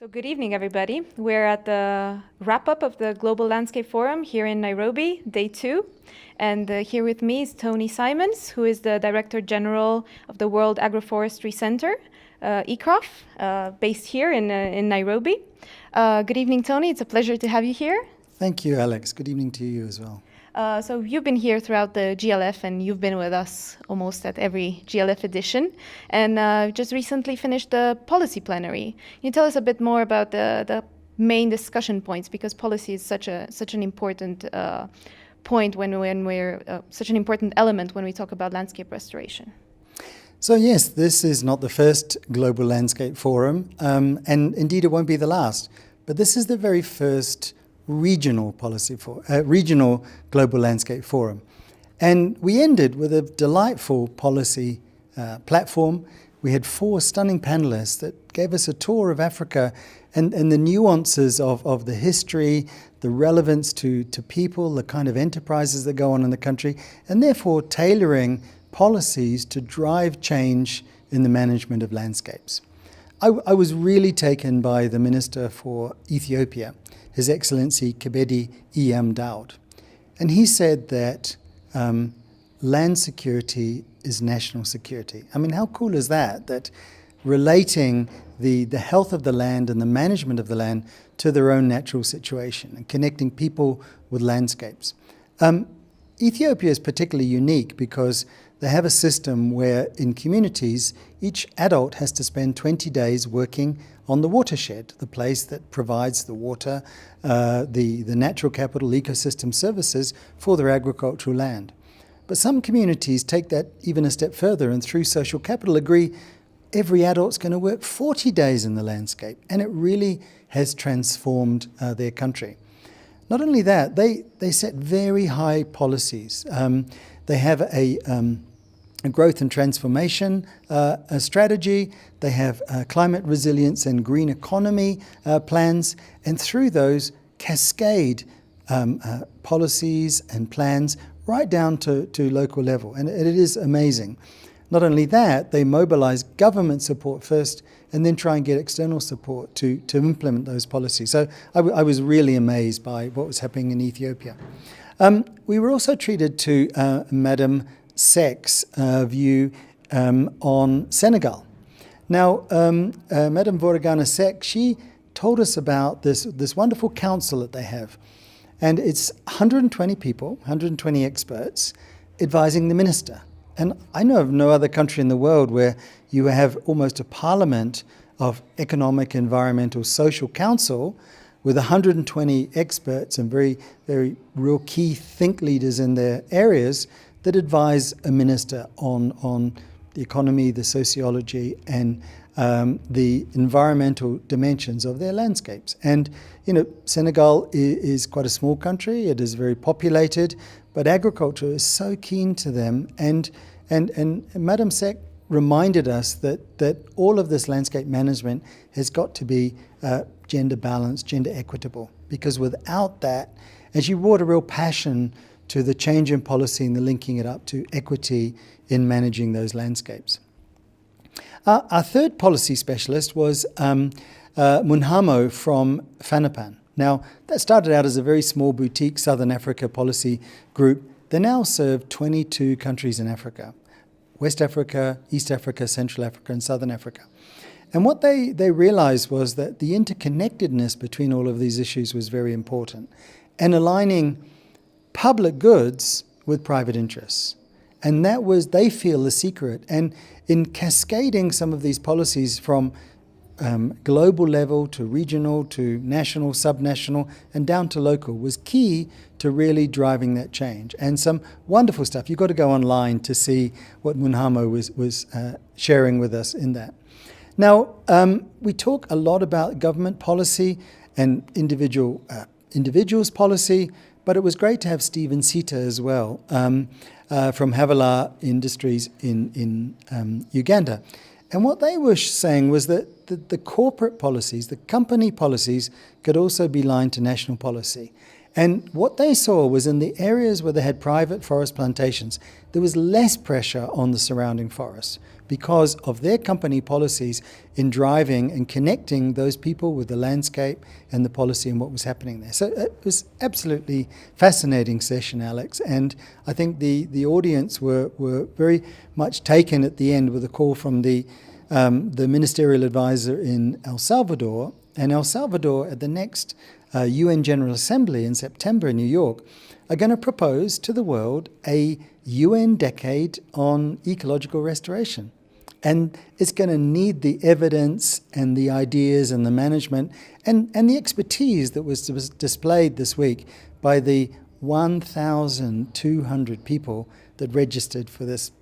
So good evening, everybody. We're at the wrap-up of the Global Landscape Forum here in Nairobi, day 2. And here with me is Tony Simons, who is the Director General of the World Agroforestry Centre, GLF, based here in Nairobi. Good evening, Tony. It's a pleasure to have you here. Thank you, Alex. Good evening to you as well. So you've been here throughout the GLF, and you've been with us almost at every GLF edition, and just recently finished the policy plenary. Can you tell us a bit more about the main discussion points, because policy is such an important point when we're such an important element when we talk about landscape restoration. So yes, this is not the first Global Landscape Forum, and indeed it won't be the last, but this is the very first regional Global Landscape Forum. And we ended with a delightful policy platform. We had 4 stunning panelists that gave us a tour of Africa and the nuances of the history, the relevance to people, the kind of enterprises that go on in the country, and therefore tailoring policies to drive change in the management of landscapes. I was really taken by the Minister for Ethiopia, His Excellency Kebede E.M. Daud. And he said that land security is national security. I mean, how cool is that? That relating the health of the land and the management of the land to their own natural situation and connecting people with landscapes. Ethiopia is particularly unique because they have a system where in communities, each adult has to spend 20 days working on the watershed, the place that provides the water, the natural capital ecosystem services for their agricultural land. But some communities take that even a step further and through social capital agree every adult's going to work 40 days in the landscape, and it really has transformed their country. Not only that, they set very high policies. They have a growth and transformation strategy. They have climate resilience and green economy plans, and through those cascade policies and plans right down to local level. And it is amazing. Not only that, they mobilize government support first and then try and get external support to implement those policies. So I was really amazed by what was happening in Ethiopia. We were also treated to Madam Sek's view on Senegal. Now, Madam Voragana Sek, she told us about this wonderful council that they have. And it's 120 people, 120 experts, advising the minister. And I know of no other country in the world where you have almost a parliament of economic, environmental, social council with 120 experts and very, very real key think leaders in their areas that advise a minister on the economy, the sociology, and the environmental dimensions of their landscapes. And, you know, Senegal is quite a small country. It is very populated, but agriculture is so keen to them. And Madam Sek reminded us that all of this landscape management has got to be gender balanced, gender equitable, because without that, and she brought a real passion to the change in policy and the linking it up to equity in managing those landscapes. Our third policy specialist was Munhamo from Fanapan. Now, that started out as a very small boutique Southern Africa policy group. They now serve 22 countries in Africa: West Africa, East Africa, Central Africa, and Southern Africa. And what they realized was that the interconnectedness between all of these issues was very important, and aligning public goods with private interests. And that was, they feel, the secret. And in cascading some of these policies from global level to regional to national, subnational, and down to local was key to really driving that change. And some wonderful stuff. You've got to go online to see what Munhamo was sharing with us in that. Now, we talk a lot about government policy and individuals' policy, but it was great to have Stephen Sita as well from Havilah Industries in Uganda. And what they were saying was that the corporate policies, the company policies, could also be aligned to national policy. And what they saw was in the areas where they had private forest plantations, there was less pressure on the surrounding forests because of their company policies in driving and connecting those people with the landscape and the policy and what was happening there. So it was absolutely fascinating session, Alex. And I think the audience were very much taken at the end with a call from the ministerial advisor in El Salvador. And El Salvador at the next UN General Assembly in September in New York are going to propose to the world a UN decade on ecological restoration. And it's going to need the evidence and the ideas and the management and the expertise that was displayed this week by the 1,200 people that registered for this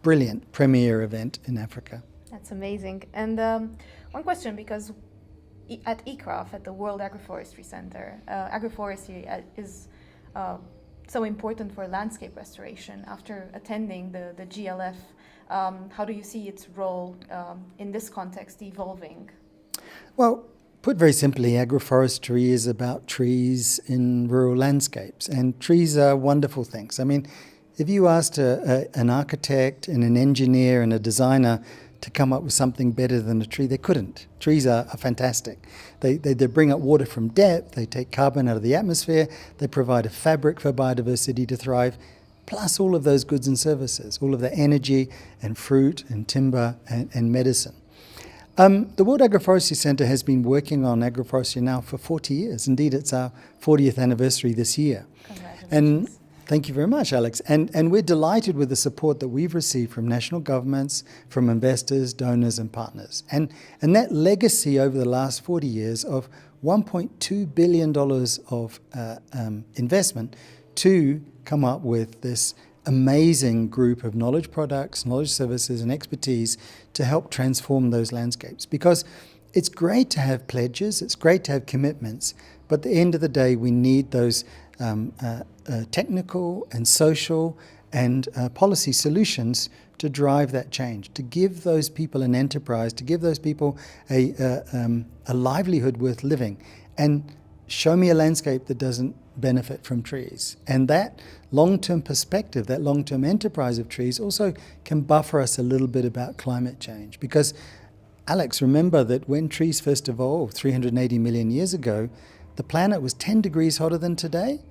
brilliant premier event in Africa. That's amazing. And one question, because at ECROF, at the World Agroforestry Centre, agroforestry is so important for landscape restoration. After attending the GLF, how do you see its role in this context evolving? Well, put very simply, agroforestry is about trees in rural landscapes, and trees are wonderful things. I mean, if you asked an architect and an engineer and a designer to come up with something better than a tree, they couldn't. Trees are fantastic. They bring up water from depth, they take carbon out of the atmosphere, they provide a fabric for biodiversity to thrive, plus all of those goods and services, all of the energy and fruit and timber and medicine. The World Agroforestry Centre has been working on agroforestry now for 40 years. Indeed, it's our 40th anniversary this year. Congratulations. And thank you very much, Alex. And we're delighted with the support that we've received from national governments, from investors, donors and partners. And that legacy over the last 40 years of $1.2 billion of investment to come up with this amazing group of knowledge products, knowledge services and expertise to help transform those landscapes. Because it's great to have pledges, it's great to have commitments, but at the end of the day we need those technical and social and policy solutions to drive that change, to give those people an enterprise, to give those people a livelihood worth living. And show me a landscape that doesn't benefit from trees. And that long-term perspective, that long-term enterprise of trees also can buffer us a little bit about climate change. Because, Alex, remember that when trees first evolved 380 million years ago, the planet was 10 degrees hotter than today.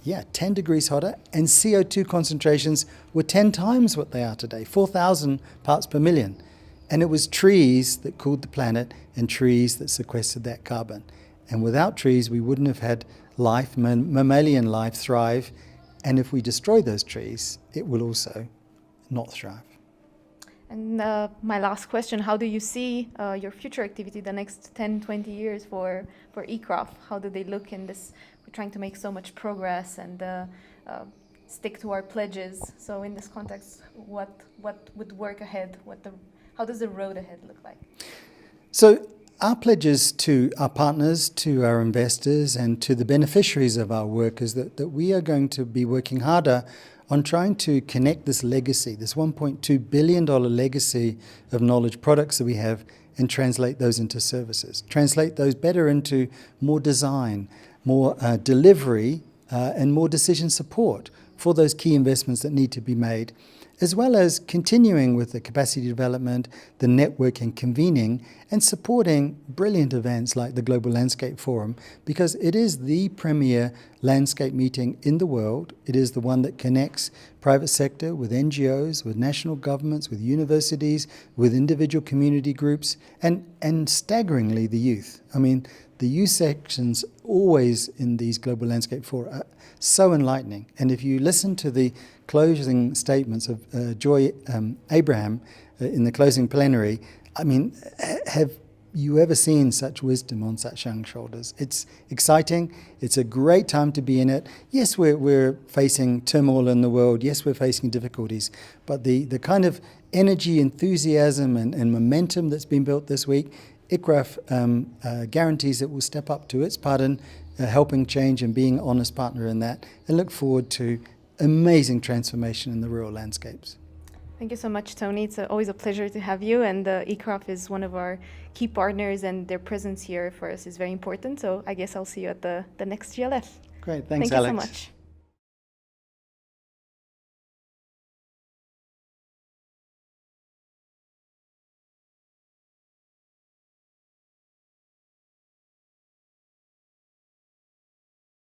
Yeah, 10 degrees hotter, and CO2 concentrations were 10 times what they are today, 4,000 parts per million. And it was trees that cooled the planet and trees that sequestered that carbon. And without trees, we wouldn't have had life, mammalian life, thrive. And if we destroy those trees, it will also not thrive. And my last question, how do you see your future activity the next 10, 20 years for ECROF? How do they look in this? We're trying to make so much progress and stick to our pledges. So in this context, what would work ahead? How does the road ahead look like? So our pledges to our partners, to our investors and to the beneficiaries of our work is that we are going to be working harder on trying to connect this legacy, this $1.2 billion legacy of knowledge products that we have, and translate those into services. Translate those better into more design, more delivery, and more decision support for those key investments that need to be made, as well as continuing with the capacity development, the networking, convening, and supporting brilliant events like the Global Landscape Forum, because it is the premier landscape meeting in the world. It is the one that connects private sector with NGOs, with national governments, with universities, with individual community groups, and staggeringly the youth. I mean, the youth sections always in these Global Landscape Fora are so enlightening. And if you listen to the closing statements of Joy Abraham in the closing plenary, I mean, have you ever seen such wisdom on such young shoulders? It's exciting. It's a great time to be in it. Yes, we're facing turmoil in the world. Yes, we're facing difficulties. But the kind of energy, enthusiasm and momentum that's been built this week, ICRAF guarantees it will step up to its part in helping change and being an honest partner in that, and look forward to amazing transformation in the rural landscapes. Thank you so much, Tony. It's always a pleasure to have you, and ECROF is one of our key partners, and their presence here for us is very important. So I guess I'll see you at the next GLF. Great. Thanks, Thank Alex. you so much.